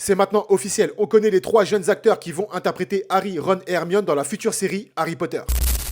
C'est maintenant officiel, on connaît les 3 jeunes acteurs qui vont interpréter Harry, Ron et Hermione dans la future série Harry Potter.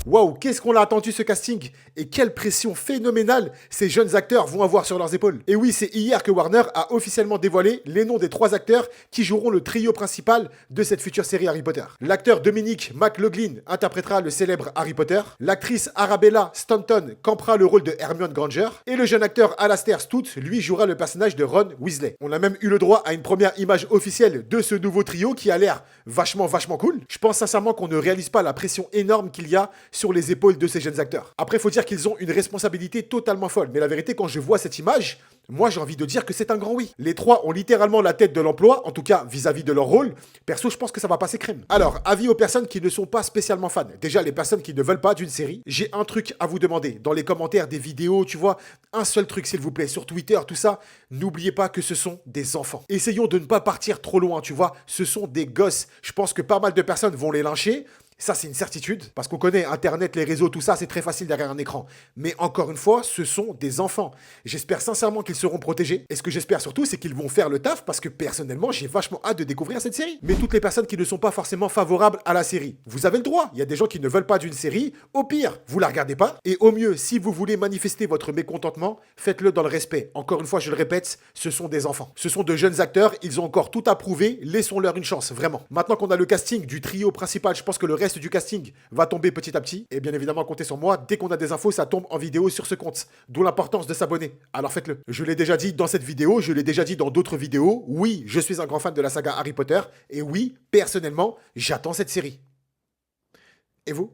Waouh, qu'est-ce qu'on l'a attendu ce casting. Et quelle pression phénoménale ces jeunes acteurs vont avoir sur leurs épaules. Et oui, c'est hier que Warner a officiellement dévoilé les noms des 3 acteurs qui joueront le trio principal de cette future série Harry Potter. L'acteur Dominic McLaughlin interprétera le célèbre Harry Potter, l'actrice Arabella Stanton campera le rôle de Hermione Granger, et le jeune acteur Alastair Stout, lui, jouera le personnage de Ron Weasley. On a même eu le droit à une première image officielle de ce nouveau trio qui a l'air vachement cool. Je pense sincèrement qu'on ne réalise pas la pression énorme qu'il y a sur les épaules de ces jeunes acteurs. Après, il faut dire qu'ils ont une responsabilité totalement folle. Mais la vérité, quand je vois cette image, moi j'ai envie de dire que c'est un grand oui. Les 3 ont littéralement la tête de l'emploi, en tout cas vis-à-vis de leur rôle. Perso, je pense que ça va passer crème. Alors, avis aux personnes qui ne sont pas spécialement fans. Déjà, les personnes qui ne veulent pas d'une série, j'ai un truc à vous demander. Dans les commentaires des vidéos, tu vois, un seul truc s'il vous plaît, sur Twitter, tout ça, n'oubliez pas que ce sont des enfants. Essayons de ne pas partir trop loin, tu vois. Ce sont des gosses. Je pense que pas mal de personnes vont les lyncher. Ça, c'est une certitude, parce qu'on connaît Internet, les réseaux, tout ça, c'est très facile derrière un écran. Mais encore une fois, ce sont des enfants. J'espère sincèrement qu'ils seront protégés. Et ce que j'espère surtout, c'est qu'ils vont faire le taf, parce que personnellement, j'ai vachement hâte de découvrir cette série. Mais toutes les personnes qui ne sont pas forcément favorables à la série, vous avez le droit. Il y a des gens qui ne veulent pas d'une série. Au pire, vous la regardez pas. Et au mieux, si vous voulez manifester votre mécontentement, faites-le dans le respect. Encore une fois, je le répète, ce sont des enfants. Ce sont de jeunes acteurs, ils ont encore tout à prouver. Laissons-leur une chance, vraiment. Maintenant qu'on a le casting du trio principal, je pense que le reste du casting va tomber petit à petit. Et bien évidemment, comptez sur moi. Dès qu'on a des infos, ça tombe en vidéo sur ce compte. D'où l'importance de s'abonner. Alors faites-le. Je l'ai déjà dit dans cette vidéo, je l'ai déjà dit dans d'autres vidéos. Oui, je suis un grand fan de la saga Harry Potter. Et oui, personnellement, j'attends cette série. Et vous ?